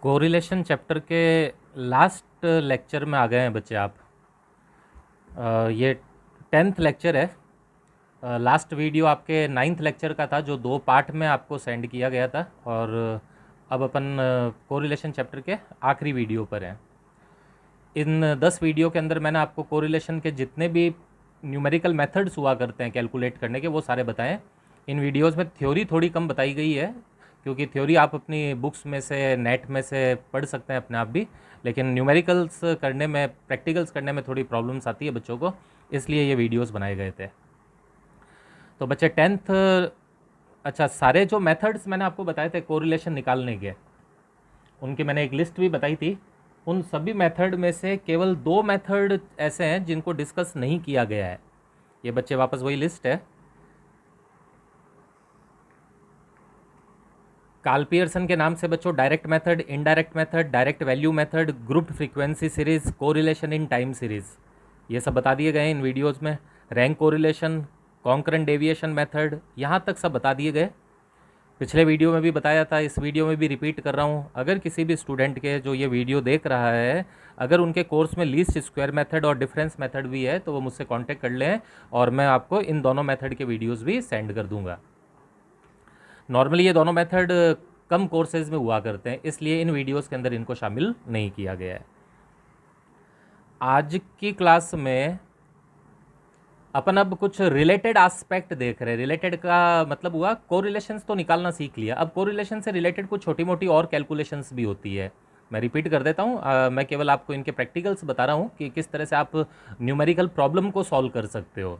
Correlation chapter के last lecture में आ गए हैं बच्चे आप। ये 10th लेक्चर है। लास्ट वीडियो आपके 9th लेक्चर का था जो 2 पार्ट में आपको सेंड किया गया था, और अब अपन कोरिलेशन चैप्टर के आखिरी वीडियो पर हैं। इन 10 वीडियो के अंदर मैंने आपको कोरिलेशन के जितने भी न्यूमेरिकल मेथड्स हुआ करते हैं कैलकुलेट करने के, वो सारे बताएं। इन वीडियोस में थ्योरी थोड़ी कम बताई गई है, क्योंकि थ्योरी आप अपनी बुक्स में से, नेट में से पढ़ सकते हैं अपने आप भी, लेकिन न्यूमेरिकल्स करने में, प्रैक्टिकल्स करने में थोड़ी प्रॉब्लम्स आती है बच्चों को, इसलिए ये वीडियोस बनाए गए थे। तो बच्चे 10th, अच्छा, सारे जो मेथड्स मैंने आपको बताए थे कोरिलेशन निकालने के, उनकी मैंने एक लिस्ट भी बताई थी। उन सभी मेथड में से केवल 2 मेथड ऐसे हैं जिनको डिस्कस नहीं किया गया है। ये बच्चे वापस वही लिस्ट है। कार्ल पियर्सन के नाम से बच्चों direct method, indirect method, direct value method, grouped frequency series, correlation in time series, ये सब बता दिए गए हैं इन वीडियोस में। Rank correlation, concurrent deviation method, यहाँ तक सब बता दिए गए। पिछले वीडियो में भी बताया था, इस वीडियो में भी रिपीट कर रहा हूँ। अगर किसी भी स्टूडेंट के जो ये वीडियो देख रहा है, अगर उनके कोर्स में लीस्ट स्क्वायर मेथड और डिफरेंस मेथड भी है, तो वो मुझसे कांटेक्ट कर लें और मैं आपको इन दोनों मेथड के वीडियोस भी सेंड कर दूंगा। नॉर्मली ये दोनों मेथड कम कोर्सेज में हुआ करते हैं, इसलिए इन वीडियोस के अंदर इनको शामिल नहीं किया गया है। आज की क्लास में अपन अब कुछ रिलेटेड एस्पेक्ट देख रहे हैं। रिलेटेड का मतलब हुआ कोरिलेशंस तो निकालना सीख लिया, अब कोरिलेशन से रिलेटेड कुछ छोटी मोटी और कैलकुलेशंस भी होती है। मैं रिपीट कर देता हूँ, मैं केवल आपको इनके प्रैक्टिकल्स बता रहा हूँ कि किस तरह से आप न्यूमेरिकल प्रॉब्लम को सॉल्व कर सकते हो।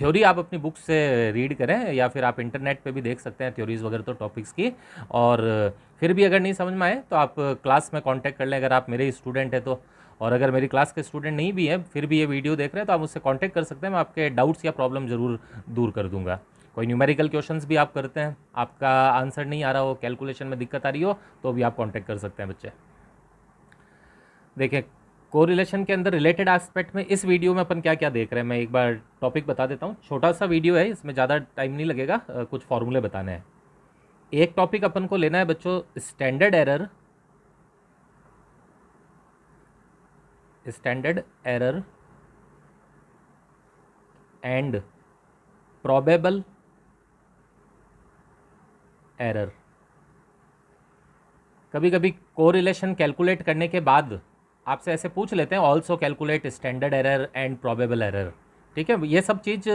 थ्योरी आप अपनी बुक से रीड करें, या फिर आप इंटरनेट पे भी देख सकते हैं थ्योरीज वगैरह तो टॉपिक्स की। और फिर भी अगर नहीं समझ में आए तो आप क्लास में कांटेक्ट कर लें, अगर आप मेरे स्टूडेंट हैं तो। और अगर मेरी क्लास के स्टूडेंट नहीं भी हैं, फिर भी ये वीडियो देख रहे हैं, तो आप मुझसे कांटेक्ट कर सकते हैं। मैं आपके डाउट्स या प्रॉब्लम ज़रूर दूर कर दूंगा। कोई न्यूमेरिकल क्वेश्चंस भी आप करते हैं, आपका आंसर नहीं आ रहा हो, कैलकुलेशन में दिक्कत आ रही हो, तो भी आप कांटेक्ट कर सकते हैं बच्चे। देखिए, कोरिलेशन के अंदर रिलेटेड एस्पेक्ट में इस वीडियो में अपन क्या क्या देख रहे हैं, मैं एक बार टॉपिक बता देता हूँ। छोटा सा वीडियो है, इसमें ज़्यादा टाइम नहीं लगेगा, कुछ फॉर्मूले बताने हैं। एक टॉपिक अपन को लेना है बच्चों, standard error, standard error and probable error. कभी कभी कोरिलेशन कैलकुलेट करने के बाद आपसे ऐसे पूछ लेते हैं, also calculate standard error and probable error. ठीक है, ये सब चीज़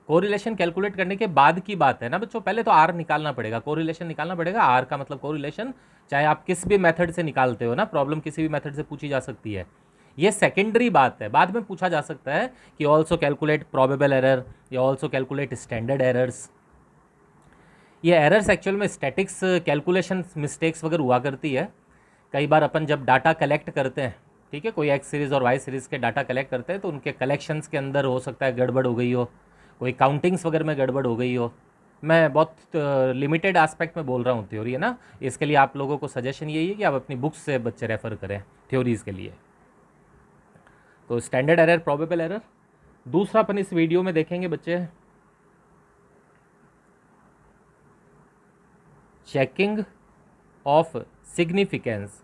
कोरिलेशन कैलकुलेट करने के बाद की बात है ना बच्चों। पहले तो आर निकालना पड़ेगा, कोरिलेशन निकालना पड़ेगा। आर का मतलब कोरिलेशन, चाहे आप किस भी मेथड से निकालते हो ना, प्रॉब्लम किसी भी मेथड से पूछी जा सकती है। ये सेकेंडरी बात है, बाद में पूछा जा सकता है कि ऑल्सो कैलकुलेट प्रोबेबल एरर या ऑल्सो कैलकुलेट स्टैंडर्ड एरर्स। ये एरर्स एक्चुअल में स्टैटिक्स कैलकुलेशन मिस्टेक्स वगैरह हुआ करती है। कई बार अपन जब डाटा कलेक्ट करते हैं, ठीक है, कोई एक्स सीरीज़ और वाई सीरीज़ के डाटा कलेक्ट करते हैं, तो उनके कलेक्शंस के अंदर हो सकता है गड़बड़ हो गई हो, कोई काउंटिंग्स वगैरह में गड़बड़ हो गई हो। मैं बहुत लिमिटेड एस्पेक्ट में बोल रहा हूँ, थ्योरी है ना, इसके लिए आप लोगों को सजेशन यही है कि आप अपनी बुक्स से बच्चे रेफ़र करें थ्योरीज़ के लिए। तो स्टैंडर्ड एरर, प्रोबेबल एरर। दूसरा अपन इस वीडियो में देखेंगे बच्चे, चेकिंग ऑफ सिग्निफिकेंस।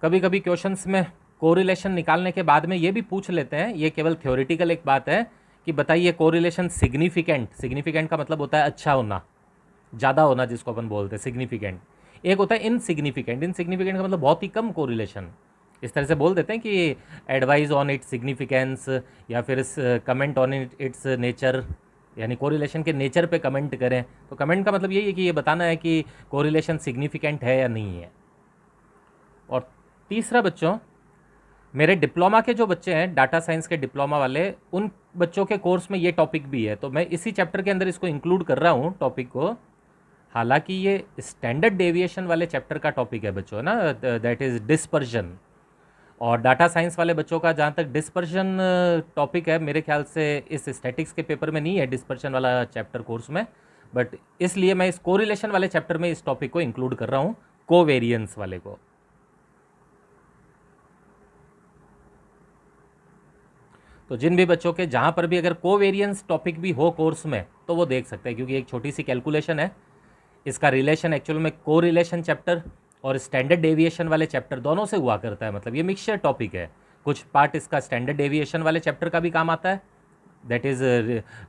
कभी कभी क्वेश्चंस में कोरिलेशन निकालने के बाद में ये भी पूछ लेते हैं, ये केवल थ्योरेटिकल एक बात है, कि बताइए कोरिलेशन सिग्निफिकेंट, सिग्निफिकेंट का मतलब होता है अच्छा होना, ज़्यादा होना, जिसको अपन बोलते हैं सिग्निफिकेंट। एक होता है इनसिग्निफिकेंट, इनसिग्निफिकेंट का मतलब बहुत ही कम कोरिलेशन। इस तरह से बोल देते हैं कि एडवाइज ऑन इट्स सिग्निफिकेंस, या फिर कमेंट ऑन इट्स नेचर, यानी कोरिलेशन के नेचर पे कमेंट करें। तो कमेंट का मतलब यही है कि ये बताना है कि कोरिलेशन सिग्निफिकेंट है या नहीं है। और तीसरा बच्चों, मेरे डिप्लोमा के जो बच्चे हैं, डाटा साइंस के डिप्लोमा वाले, उन बच्चों के कोर्स में ये टॉपिक भी है, तो मैं इसी चैप्टर के अंदर इसको इंक्लूड कर रहा हूँ टॉपिक को। हालांकि ये स्टैंडर्ड डेविएशन वाले चैप्टर का टॉपिक है बच्चों ना, दैट इज़ डिस्पर्जन। और डाटा साइंस वाले बच्चों का जहाँ तक डिस्पर्जन टॉपिक है, मेरे ख्याल से इस स्टैटिक्स के पेपर में नहीं है डिस्पर्जन वाला चैप्टर कोर्स में, बट इसलिए मैं इस कोरिलेशन वाले चैप्टर में इस टॉपिक को इंक्लूड कर रहा हूँ, कोवेरियंस वाले को। तो जिन भी बच्चों के जहाँ पर भी अगर कोवेरियंस टॉपिक भी हो कोर्स में, तो वो देख सकते हैं, क्योंकि एक छोटी सी कैलकुलेशन है, इसका रिलेशन एक्चुअल में को रिलेशन चैप्टर और स्टैंडर्ड डेविएशन वाले चैप्टर दोनों से हुआ करता है, मतलब ये मिक्सचर टॉपिक है। कुछ पार्ट इसका स्टैंडर्ड डेविएशन वाले चैप्टर का भी काम आता है, दैट इज़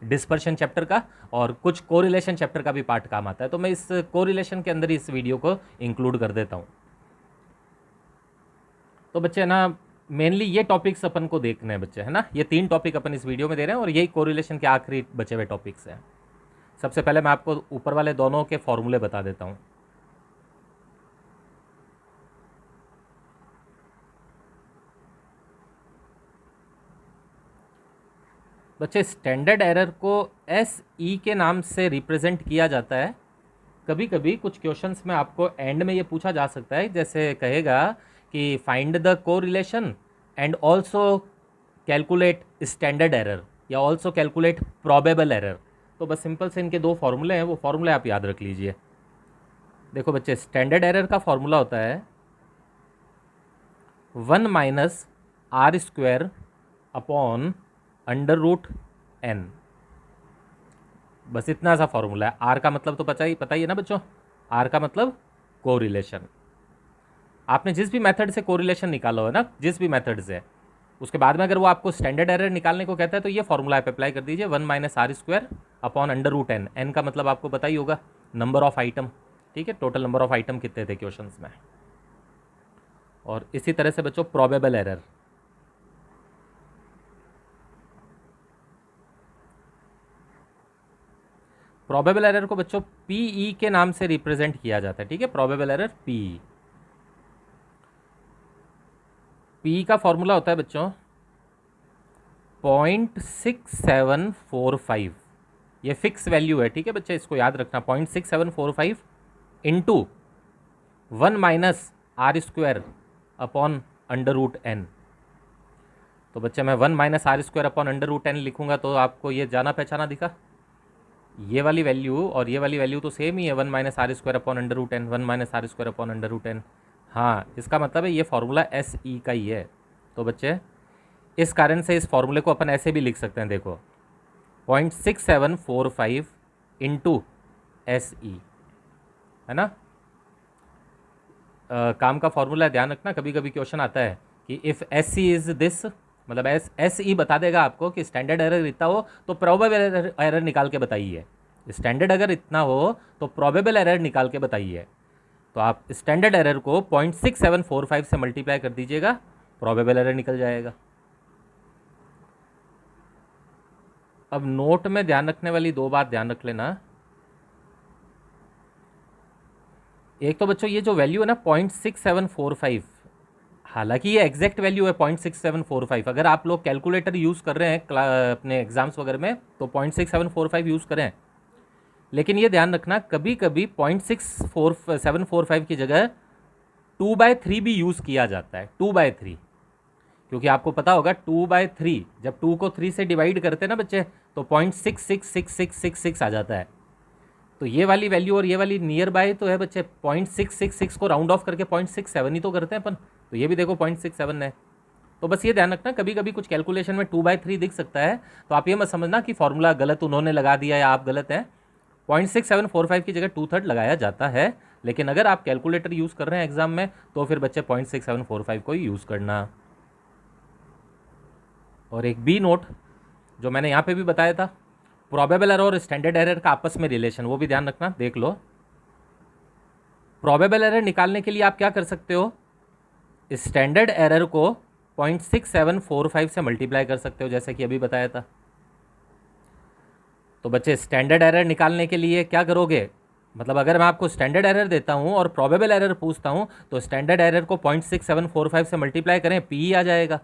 डिस्पर्शन चैप्टर का, और कुछ कोरिलेशन चैप्टर का भी पार्ट काम आता है। तो मैं इस कोरिलेशन के अंदर ही इस वीडियो को इंक्लूड कर देता हूँ। तो बच्चे ना मेनली ये टॉपिक्स अपन को देखने हैं बच्चे, है ना। ये 3 टॉपिक अपन इस वीडियो में दे रहे हैं और यही कोरिलेशन के आखिरी बचे हुए टॉपिक्स हैं। सबसे पहले मैं आपको ऊपर वाले दोनों के फॉर्मूले बता देता हूँ। बच्चे स्टैंडर्ड एरर को एस ई के नाम से रिप्रेजेंट किया जाता है। कभी कभी कुछ क्वेश्चंस में आपको एंड में ये पूछा जा सकता है, जैसे कहेगा कि find the correlation and also calculate standard error या ऑल्सो कैलकुलेट प्रोबेबल एरर। तो बस सिंपल से इनके 2 फॉर्मूले हैं, वो फॉर्मूले आप याद रख लीजिए। देखो बच्चे, स्टैंडर्ड एरर का फॉर्मूला होता है 1 minus R square upon under root N. बस इतना सा फॉर्मूला है। आर का मतलब तो पता ही है ना बच्चों, आर का मतलब कोरिलेशन। आपने जिस भी मेथड से कोरिलेशन निकाला हो ना, जिस भी मेथड से, उसके बाद में अगर वो आपको स्टैंडर्ड एरर निकालने को कहता है तो ये फॉर्मूला आप अप्लाई कर दीजिए, 1 minus R square upon under root N. N का मतलब आपको पता ही होगा, नंबर ऑफ आइटम, ठीक है, टोटल नंबर ऑफ आइटम कितने थे क्वेश्चंस में। और इसी तरह से बच्चों प्रोबेबल एरर, प्रोबेबल एरर को बच्चों पीई के नाम से रिप्रेजेंट किया जाता है, ठीक है, प्रोबेबल एरर पीई। पी का फॉर्मूला होता है बच्चों 0.6745। ये फिक्स वैल्यू है, ठीक है बच्चे, इसको याद रखना। 0.6745 into 1 minus R square upon under root N. तो बच्चे मैं 1 minus R square upon under root N लिखूंगा तो आपको ये जाना पहचाना दिखा, ये वाली वैल्यू और ये वाली वैल्यू तो सेम ही है, 1 minus R square upon under root N, 1 minus R square upon under root N. हाँ, इसका मतलब है ये फॉर्मूला एस ई का ही है। तो बच्चे इस कारण से इस फॉर्मूले को अपन ऐसे भी लिख सकते हैं, देखो 0.6745 इंटू एस ई, है ना। काम का फॉर्मूला ध्यान रखना, कभी कभी क्वेश्चन आता है कि if S C is this, मतलब एस ई बता देगा आपको कि स्टैंडर्ड एरर इतना हो तो प्रोबेबल एरर निकाल के बताइए। स्टैंडर्ड अगर इतना हो तो प्रोबेबल एरर निकाल के बताइए। तो आप स्टैंडर्ड एरर को 0.6745 से मल्टीप्लाई कर दीजिएगा, प्रोबेबल एरर निकल जाएगा। अब नोट में ध्यान रखने वाली 2 बात ध्यान रख लेना। एक तो बच्चों ये जो वैल्यू है ना 0.6745, हालांकि ये एग्जैक्ट वैल्यू है 0.6745। अगर आप लोग कैलकुलेटर यूज़ कर रहे हैं अपने एग्जाम्स वगैरह में तो 0.6745 यूज़ करें, लेकिन ये ध्यान रखना कभी कभी 0.6745 की जगह 2/3 भी यूज़ किया जाता है, 2/3, क्योंकि आपको पता होगा 2/3 जब 2 को 3 से डिवाइड करते हैं ना बच्चे तो 0.666666 आ जाता है। तो ये वाली वैल्यू और ये वाली नियर बाय तो है बच्चे, 0.666 को राउंड ऑफ करके 0.67 ही तो करते हैं अपन, तो ये भी देखो 0.67 है। तो बस ये ध्यान रखना, कभी कभी कुछ कैलकुलेशन में 2/3 दिख सकता है तो आप ये मत समझना कि फॉर्मूला गलत उन्होंने लगा दिया या आप गलत हैं। 0.6745 की जगह 2/3 लगाया जाता है, लेकिन अगर आप कैलकुलेटर यूज़ कर रहे हैं एग्जाम में तो फिर बच्चे 0.6745 को ही यूज़ करना। और एक बी नोट जो मैंने यहाँ पे भी बताया था, प्रोबेबल एरर और स्टैंडर्ड एरर का आपस में रिलेशन, वो भी ध्यान रखना, देख लो। प्रोबेबल एरर निकालने के लिए आप क्या कर सकते हो, स्टैंडर्ड एरर को 0.6745 से मल्टीप्लाई कर सकते हो, जैसे कि अभी बताया था। तो बच्चे स्टैंडर्ड एरर निकालने के लिए क्या करोगे, मतलब अगर मैं आपको स्टैंडर्ड एरर देता हूँ और प्रोबेबल एरर पूछता हूँ तो स्टैंडर्ड एरर को 0.6745 से मल्टीप्लाई करें, पी आ जाएगा।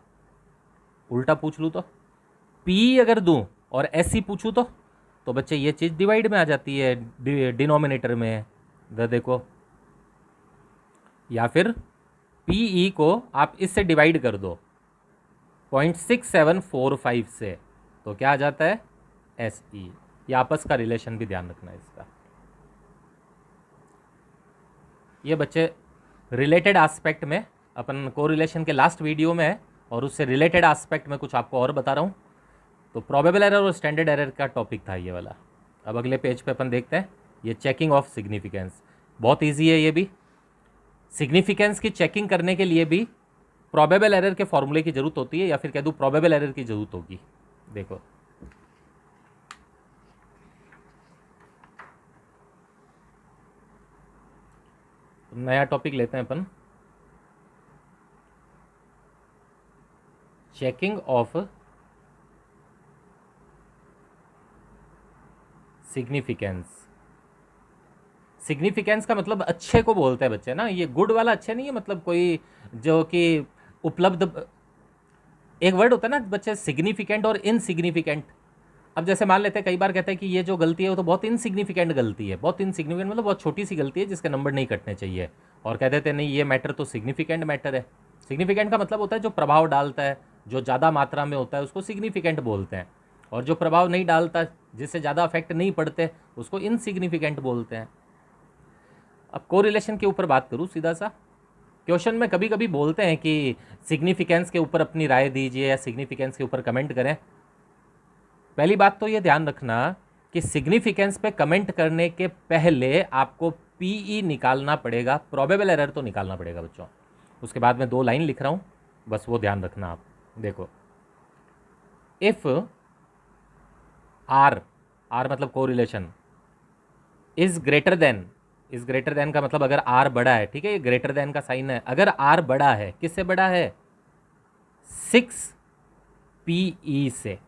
उल्टा पूछ लूँ तो पी अगर दूँ और एस सी पूछूँ तो बच्चे ये चीज़ डिवाइड में आ जाती है, डिनोमिनेटर में, देखो, या फिर पीई को आप इससे डिवाइड कर दो 0.6745 से तो क्या आ जाता है, एस ई। ये आपस का रिलेशन भी ध्यान रखना है इसका। ये बच्चे रिलेटेड एस्पेक्ट में अपन को रिलेशन के लास्ट वीडियो में है और उससे रिलेटेड एस्पेक्ट में कुछ आपको और बता रहा हूँ। तो प्रोबेबल एरर और स्टैंडर्ड एरर का टॉपिक था ये वाला। अब अगले पेज पे अपन देखते हैं ये चेकिंग ऑफ सिग्निफिकेंस बहुत इजी है। ये भी सिग्निफिकेंस की चेकिंग करने के लिए भी प्रोबेबल एरर के फॉर्मूले की जरूरत होती है, या फिर कह दूं प्रोबेबल एरर की जरूरत होगी। देखो नया टॉपिक लेते हैं अपन, चेकिंग ऑफ सिग्निफिकेंस। सिग्निफिकेंस का मतलब अच्छे को बोलते हैं बच्चे ना, ये गुड वाला अच्छे नहीं है, मतलब कोई जो कि उपलब्ध। एक वर्ड होता है ना बच्चे, सिग्निफिकेंट और इनसिग्निफिकेंट। अब जैसे मान लेते हैं, कई बार कहते हैं कि ये जो गलती है वो तो बहुत इनसिग्निफिकेंट गलती है। बहुत इनसिग्निफिकेंट मतलब बहुत छोटी सी गलती है जिसके नंबर नहीं कटने चाहिए, और कह देते हैं नहीं ये मैटर तो सिग्निफिकेंट मैटर है। सिग्निफिकेंट का मतलब होता है जो प्रभाव डालता है, जो ज़्यादा मात्रा में होता है उसको सिग्निफिकेंट बोलते हैं, और जो प्रभाव नहीं डालता, जिससे ज़्यादा अफेक्ट नहीं पड़ते, उसको इनसिग्निफिकेंट बोलते हैं। अब कोरिलेशन के ऊपर बात करूँ सीधा सा, क्वेश्चन में कभी कभी बोलते हैं कि सिग्निफिकेंस के ऊपर अपनी राय दीजिए या सिग्निफिकेंस के ऊपर कमेंट करें। पहली बात तो ये ध्यान रखना कि सिग्निफिकेंस पे कमेंट करने के पहले आपको पीई निकालना पड़ेगा, प्रोबेबल एरर तो निकालना पड़ेगा बच्चों। उसके बाद में 2 लाइन लिख रहा हूँ, बस वो ध्यान रखना आप। देखो, इफ आर, आर मतलब correlation, is greater then, is greater then का मतलब अगर आर बड़ा है, ठीक है, ये ग्रेटर देन का साइन है। अगर आर बड़ा है, किससे बड़ा है? 6 पीई से।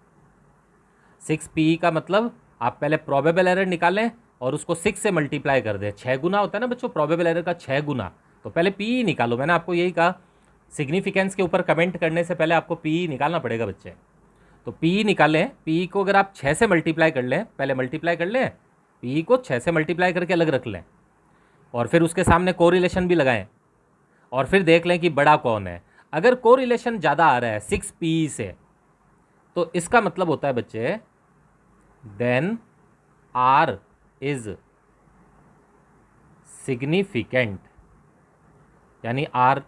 6 पीई का मतलब आप पहले प्रोबेबल एरर निकालें और उसको 6 से मल्टीप्लाई कर दें। 6 गुना होता है ना बच्चों प्रोबेबल एरर का, 6 गुना। तो पहले पीई निकालो, मैंने आपको यही कहा, सिग्निफिकेंस के ऊपर कमेंट करने से पहले आपको पीई निकालना पड़ेगा बच्चे। तो पीई निकालें, पीई को अगर आप 6 से मल्टीप्लाई कर लें, पहले मल्टीप्लाई कर लें, पीई को 6 से मल्टीप्लाई करके अलग रख लें, और फिर उसके सामने कोरिलेशन भी लगाएं, और फिर देख लें कि बड़ा कौन है। अगर कोरिलेशन ज़्यादा आ रहा है 6 पीई से, तो इसका मतलब होता है बच्चे देन आर इज सिग्निफिकेंट, यानी आर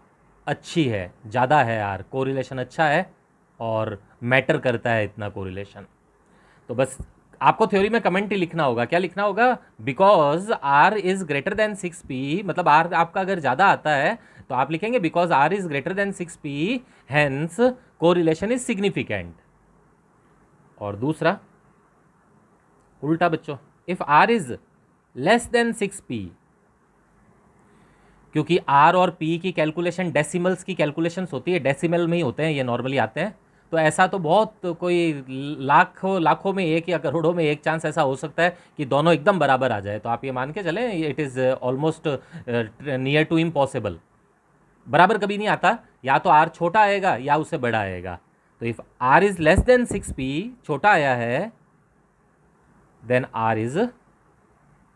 अच्छी है, ज़्यादा है, आर कोरिलेशन अच्छा है और मैटर करता है इतना कोरिलेशन। तो बस आपको थ्योरी में कमेंट ही लिखना होगा। क्या लिखना होगा? Because R is greater than 6 P, मतलब आर आपका अगर ज़्यादा आता है तो आप लिखेंगे because R is greater than 6 P hence correlation is significant. और दूसरा उल्टा बच्चों, if R is less than 6 P, क्योंकि आर और पी की कैलकुलेशन डेसिमल्स की कैलकुलेशंस होती है, डेसिमल में ही होते हैं ये नॉर्मली आते हैं। तो ऐसा तो बहुत कोई लाखों लाखों में एक या करोड़ों में एक चांस ऐसा हो सकता है कि दोनों एकदम बराबर आ जाए। तो आप ये मान के चलें it is almost near to impossible. बराबर कभी नहीं आता, या तो आर छोटा आएगा या उससे बड़ा आएगा। तो if R is less than 6 P, छोटा आया है, देन आर इज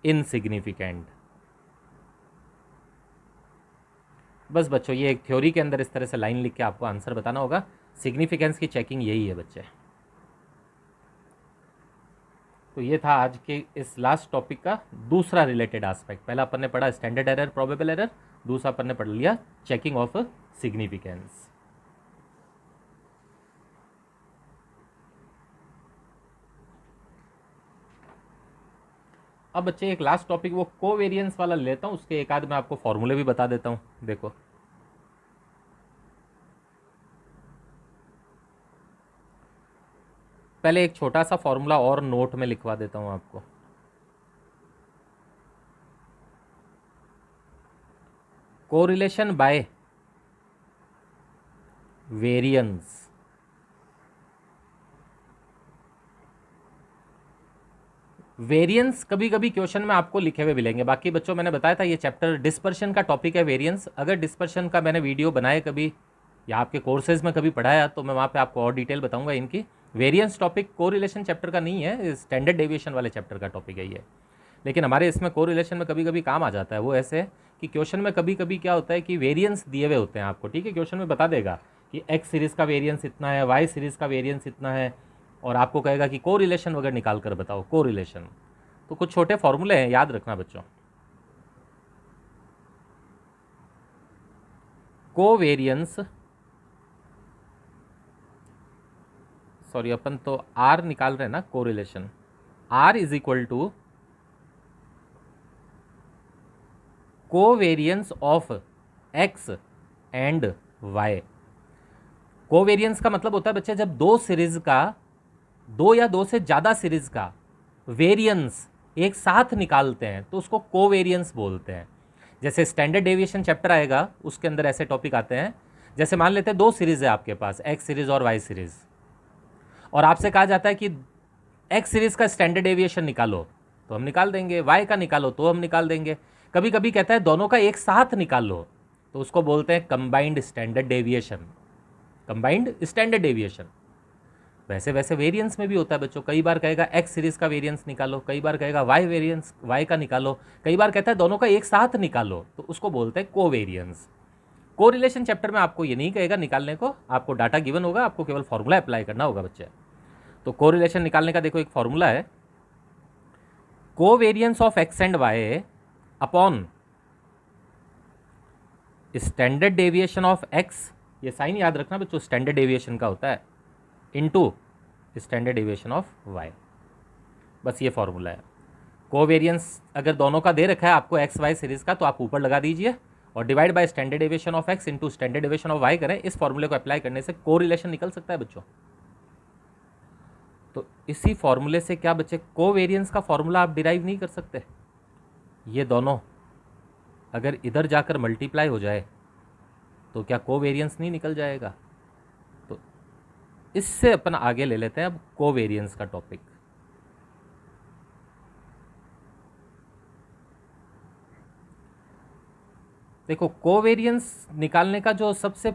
इनसिग्निफिकेंट। बस बच्चों ये एक थ्योरी के अंदर इस तरह से लाइन लिख के आपको आंसर बताना होगा। सिग्निफिकेंस की चेकिंग यही है बच्चे। तो ये था आज के इस लास्ट टॉपिक का दूसरा रिलेटेड एस्पेक्ट। पहला अपन ने पढ़ा स्टैंडर्ड एरर, प्रोबेबल एरर, दूसरा अपन ने पढ़ लिया चेकिंग ऑफ सिग्निफिकेंस। अब बच्चे एक लास्ट टॉपिक वो कोवेरिएंस वाला लेता हूँ, उसके एक आध मैं आपको फॉर्मूले भी बता देता हूँ। देखो, पहले एक छोटा सा फॉर्मूला और नोट में लिखवा देता हूँ आपको। Correlation bye variance. वेरिएंस कभी कभी क्वेश्चन में आपको लिखे हुए मिलेंगे। बाकी बच्चों मैंने बताया था ये चैप्टर डिस्पर्शन का टॉपिक है वेरिएंस। अगर डिस्पर्शन का मैंने वीडियो बनाए कभी या आपके कोर्सेज में कभी पढ़ाया तो मैं वहाँ पे आपको और डिटेल बताऊंगा इनकी। वेरिएंस टॉपिक कोरिलेशन चैप्टर का नहीं है, स्टैंडर्ड डेविएशन वाले चैप्टर का टॉपिक है ये। लेकिन हमारे इसमें कोरिलेशन में कभी कभी काम आ जाता है। वो ऐसे कि क्वेश्चन में कभी कभी क्या होता है कि वेरिएंस दिए हुए होते हैं आपको, ठीक है, क्वेश्चन में बता देगा कि एक्स सीरीज़ का वेरिएंस इतना है, वाई सीरीज़ का वेरिएंस इतना है, और आपको कहेगा कि कोरिलेशन वगैरह निकाल कर बताओ कोरिलेशन। तो कुछ छोटे फॉर्मूले हैं, याद रखना बच्चों। कोवेरिएंस, सॉरी अपन तो आर निकाल रहे हैं ना, correlation, R is equal to covariance of X and Y. Covariance का मतलब होता है बच्चे जब दो सीरीज का, दो या दो से ज़्यादा सीरीज का वेरियंस एक साथ निकालते हैं तो उसको कोवेरियंस बोलते हैं। जैसे स्टैंडर्ड डेविएशन चैप्टर आएगा उसके अंदर ऐसे टॉपिक आते हैं। जैसे मान लेते हैं दो सीरीज है आपके पास, एक्स सीरीज और वाई सीरीज, और आपसे कहा जाता है कि एक्स सीरीज का स्टैंडर्ड डेविएशन निकालो, तो हम निकाल देंगे, वाई का निकालो तो हम निकाल देंगे। कभी कभी कहता है दोनों का एक साथ निकाल लो, तो उसको बोलते हैं combined standard deviation, combined standard deviation. वैसे वैसे वेरिएंस में भी होता है बच्चों, कई बार कहेगा एक्स सीरीज का वेरिएंस निकालो, कई बार कहेगा वाई वेरिएंस वाई का निकालो, कई बार कहता है दोनों का एक साथ निकालो, तो उसको बोलते हैं कोवेरिएंस। कोरिलेशन चैप्टर में आपको ये नहीं कहेगा निकालने को, आपको डाटा गिवन होगा, आपको केवल फॉर्मूला अप्लाई करना होगा बच्चे। तो कोरिलेशन निकालने का देखो एक फॉर्मूला है, covariance of X and Y upon standard deviation of X, ये साइन याद रखना बच्चों, स्टैंडर्ड डेविएशन का होता है, into standard deviation of Y. बस ये फॉर्मूला है। कोवेरियंस अगर दोनों का दे रखा है आपको एक्स वाई सीरीज का, तो आप ऊपर लगा दीजिए और divide by standard deviation of X into standard deviation of Y करें। इस फॉर्मूले को अप्लाई करने से कोरिलेशन निकल सकता है बच्चों। तो इसी फॉर्मूले से क्या बच्चे, कोवेरियंस का फॉर्मूला आप डिराइव नहीं कर सकते। ये दोनों अगर इधर जाकर मल्टीप्लाई हो जाए तो क्या कोवेरियंस नहीं निकल जाएगा। तो इससे अपन आगे ले लेते हैं अब कोवेरियंस का टॉपिक। देखो कोवेरियंस निकालने का जो सबसे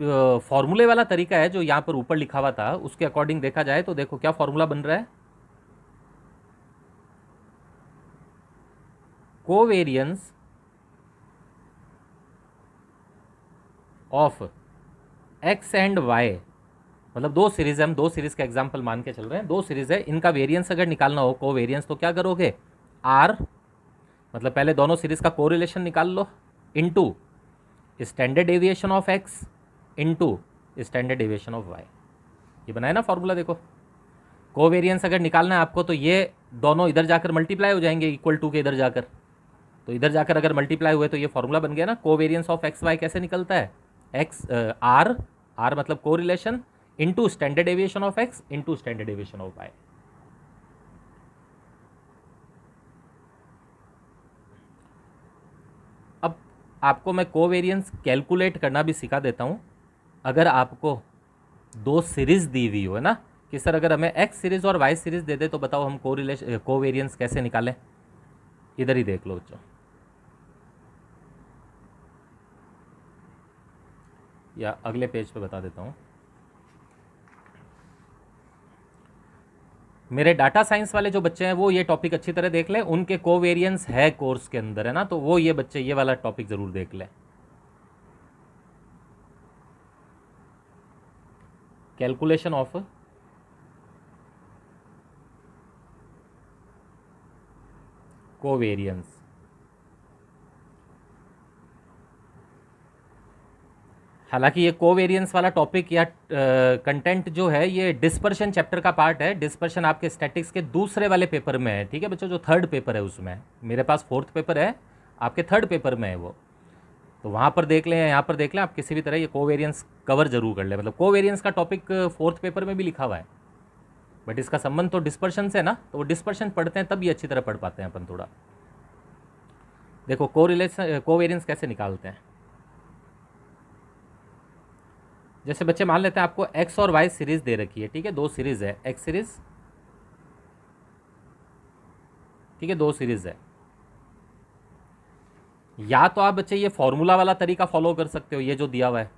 फॉर्मूले वाला तरीका है जो यहाँ पर ऊपर लिखा हुआ था उसके अकॉर्डिंग देखा जाए तो देखो क्या फॉर्मूला बन रहा है, covariance of X and Y, मतलब दो सीरीज है, हम दो सीरीज का एग्जांपल मान के चल रहे हैं, दो सीरीज है, इनका वेरिएंस अगर निकालना हो कोवेरियंस, तो क्या करोगे, आर मतलब पहले दोनों सीरीज का कोरिलेशन निकाल लो, into standard deviation of X into standard deviation of Y. ये बनाया ना फॉर्मूला। देखो कोवेरियंस अगर निकालना है आपको तो ये दोनों इधर जाकर मल्टीप्लाई हो जाएंगे इक्वल टू के इधर जाकर, तो इधर जाकर अगर मल्टीप्लाई हुए तो ये फॉर्मूला बन गया ना। कोवेरियंस ऑफ एक्स वाई कैसे निकलता है, एक्स आर, आर मतलब correlation, into standard deviation of X into standard deviation of Y. अब आपको मैं कोवेरियंस कैलकुलेट करना भी सिखा देता हूँ। अगर आपको दो सीरीज दी हुई हो ना कि सर अगर हमें एक्स सीरीज और वाई सीरीज दे दे तो बताओ हम कोवेरियंस कैसे निकालें, इधर ही देख लो बच्चों, या अगले पेज पे बता देता हूँ। मेरे डाटा साइंस वाले जो बच्चे हैं वो ये टॉपिक अच्छी तरह देख लें, उनके कोवेरियंस है कोर्स के अंदर है ना, तो वो ये बच्चे ये वाला टॉपिक ज़रूर देख लें, कैलकुलेशन ऑफ कोवेरियंस। हालांकि ये कोवेरियंस वाला टॉपिक या कंटेंट जो है ये डिस्पर्शन चैप्टर का पार्ट है। डिस्पर्शन आपके स्टैटिक्स के दूसरे वाले पेपर में है, ठीक है बच्चों, जो थर्ड पेपर है उसमें है। मेरे पास फोर्थ पेपर है, आपके थर्ड पेपर में है वो, तो वहाँ पर देख लें या यहाँ पर देख लें, आप किसी भी तरह ये कोवेरियंस कवर जरूर कर लें। मतलब कोवेरियंस का टॉपिक फोर्थ पेपर में भी लिखा हुआ है, बट इसका संबंध तो डिस्पर्शन से ना, तो वो डिस्पर्शन पढ़ते हैं तब ये अच्छी तरह पढ़ पाते हैं अपन थोड़ा। देखो कोरिलेशन कोवेरियंस कैसे निकालते हैं। जैसे बच्चे मान लेते हैं आपको एक्स और वाई सीरीज दे रखी है, ठीक है, दो सीरीज है, एक्स सीरीज, ठीक है, दो सीरीज है। या तो आप बच्चे ये फॉर्मूला वाला तरीका फॉलो कर सकते हो, ये जो दिया हुआ है।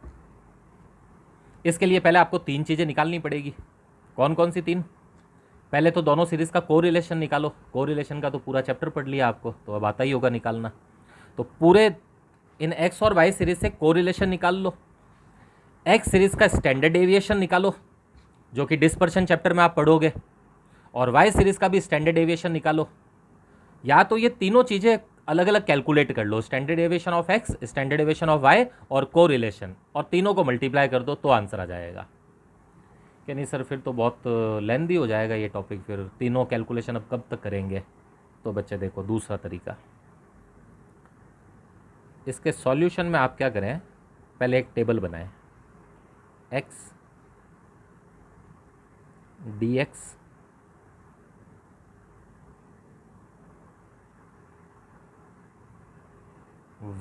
इसके लिए पहले आपको तीन चीज़ें निकालनी पड़ेगी। कौन कौन सी तीन, पहले तो दोनों सीरीज का कोरिलेशन निकालो। कोरिलेशन का तो पूरा चैप्टर पढ़ लिया आपको, तो अब आता ही होगा निकालना। तो पूरे इन एक्स और वाई सीरीज से कोरिलेशन निकाल लो। एक्स सीरीज का स्टैंडर्ड डेविएशन निकालो जो कि डिस्पर्शन चैप्टर में आप पढ़ोगे, और वाई सीरीज का भी स्टैंडर्ड डेविएशन निकालो। या तो ये तीनों चीज़ें अलग अलग कैलकुलेट कर लो, standard deviation of X, standard deviation of Y और कोरिलेशन, और तीनों को मल्टीप्लाई कर दो तो आंसर आ जाएगा। कि नहीं सर फिर तो बहुत लेंदी हो जाएगा ये टॉपिक, फिर तीनों कैलकुलेशन अब कब तक करेंगे। तो बच्चे देखो दूसरा तरीका, इसके सॉल्यूशन में आप क्या करें, पहले एक टेबल बनाएं, x dx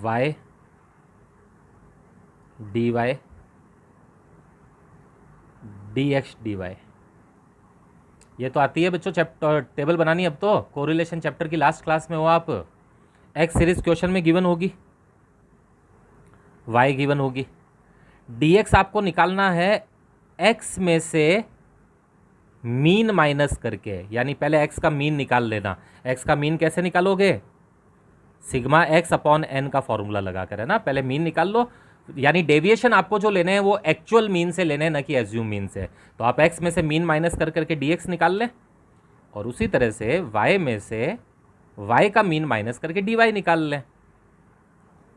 y dy dx dy। ये तो आती है बच्चों चैप्टर टेबल बनानी। अब तो कोरिलेशन चैप्टर की लास्ट क्लास में हो आप। एक्स सीरीज क्वेश्चन में गिवन होगी, वाई गिवन होगी, dx आपको निकालना है x में से मीन माइनस करके, यानी पहले x का मीन निकाल लेना। x का मीन कैसे निकालोगे, सिग्मा x अपॉन n का फॉर्मूला लगा कर, है ना। पहले मीन निकाल लो, यानी डेविएशन आपको जो लेने हैं वो एक्चुअल मीन से लेने हैं, ना कि एज्यूम मीन से। तो आप x में से मीन माइनस कर करके dx निकाल लें, और उसी तरह से y में से y का मीन माइनस करके dy निकाल लें।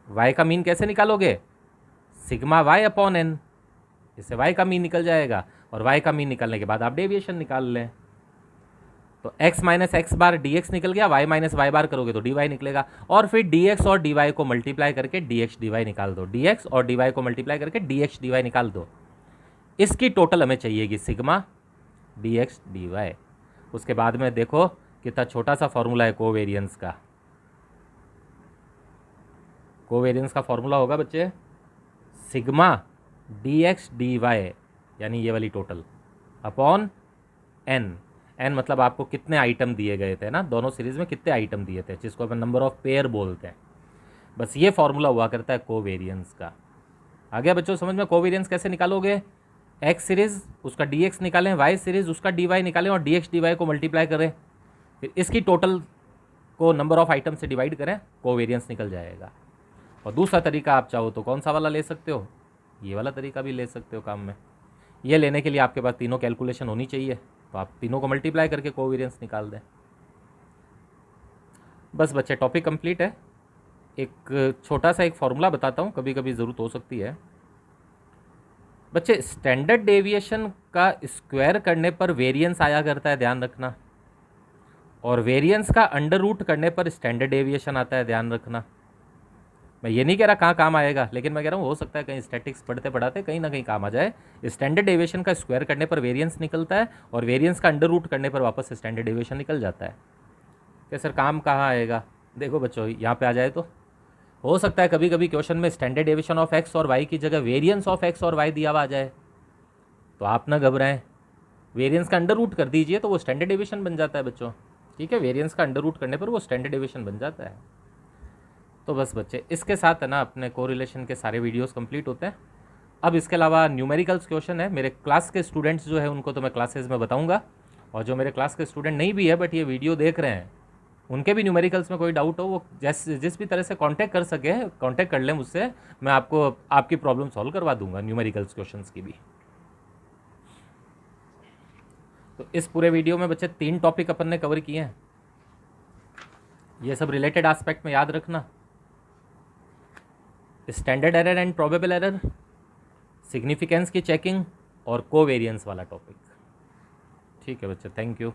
y का मीन कैसे निकालोगे, सिग्मा y अपॉन n, इससे y का मीन निकल जाएगा, और y का मीन निकलने के बाद आप डेविएशन निकाल लें। तो x माइनस एक्स बार dx निकल गया, y माइनस वाई बार करोगे तो dy निकलेगा, और फिर dx और dy को मल्टीप्लाई करके dx dy निकाल दो, dx और dy को मल्टीप्लाई करके dx dy निकाल दो। इसकी टोटल हमें चाहिएगी सिग्मा dx dy। उसके बाद में देखो कितना छोटा सा फॉर्मूला है कोवेरियंस का। कोवेरियंस का फॉर्मूला होगा बच्चे सिग्मा dx dy, यानी ये वाली टोटल अपॉन n। n मतलब आपको कितने आइटम दिए गए थे ना, दोनों सीरीज में कितने आइटम दिए थे, जिसको अपन नंबर ऑफ पेयर बोलते हैं। बस ये फॉर्मूला हुआ करता है कोवेरियंस का। आ गया बच्चों समझ में। कोवेरियंस कैसे निकालोगे, x सीरीज उसका dx निकालें, y सीरीज उसका dy निकालें, और dx dy को मल्टीप्लाई करें, फिर इसकी टोटल को नंबर ऑफ आइटम से डिवाइड करें, कोवेरियंस निकल जाएगा। और दूसरा तरीका आप चाहो तो कौन सा वाला ले सकते हो, ये वाला तरीका भी ले सकते हो काम में। ये लेने के लिए आपके पास तीनों कैलकुलेशन होनी चाहिए, तो आप तीनों को मल्टीप्लाई करके कोवेरियंस निकाल दें। बस बच्चे टॉपिक कंप्लीट है। एक छोटा सा एक फॉर्मूला बताता हूँ, कभी कभी ज़रूरत हो सकती है बच्चे। स्टैंडर्ड डेविएशन का स्क्वायर करने पर वेरिएंस आया करता है, ध्यान रखना, और वेरिएंस का अंडर रूट करने पर स्टैंडर्ड डेविएशन आता है, ध्यान रखना। मैं ये नहीं कह रहा कहाँ काम आएगा, लेकिन मैं कह रहा हूँ हो सकता है कहीं स्टैटिक्स पढ़ते पढ़ाते कहीं ना कहीं काम आ जाए। स्टैंडर्ड डेविएशन का स्क्वायर करने पर वेरिएंस निकलता है, और वेरिएंस का अंडर रूट करने पर वापस स्टैंडर्ड डेविएशन निकल जाता है। क्या सर काम कहाँ आएगा, देखो बच्चों यहाँ पे आ जाए तो हो सकता है कभी कभी क्वेश्चन में स्टैंडर्ड डेविएशन ऑफ एक्स और वाई की जगह वेरिएंस ऑफ एक्स और वाई दिया हुआ आ जाए, तो आप ना घबराएं, वेरिएंस का अंडर रूट कर दीजिए तो वो स्टैंडर्ड डेविएशन बन जाता है बच्चों। ठीक है, वेरिएंस का अंडर रूट करने पर वो स्टैंडर्ड डेविएशन बन जाता है। तो बस बच्चे इसके साथ है ना अपने कोरिलेशन के सारे वीडियोस कंप्लीट होते हैं। अब इसके अलावा न्यूमेरिकल्स क्वेश्चन है, मेरे क्लास के स्टूडेंट्स जो है उनको तो मैं क्लासेस में बताऊंगा, और जो मेरे क्लास के स्टूडेंट नहीं भी है बट ये वीडियो देख रहे हैं, उनके भी न्यूमेरिकल्स में कोई डाउट हो वो जिस भी तरह से कांटेक्ट कर सके कांटेक्ट कर लें मुझसे, मैं आपको आपकी प्रॉब्लम सॉल्व करवा दूंगा न्यूमेरिकल्स क्वेश्चंस की भी। तो इस पूरे वीडियो में बच्चे 3 टॉपिक अपन ने कवर किए हैं, ये सब रिलेटेड एस्पेक्ट में याद रखना। Standard error and probable error, significance की चेकिंग, और कोवेरियंस वाला टॉपिक। ठीक है बच्चे, थैंक यू।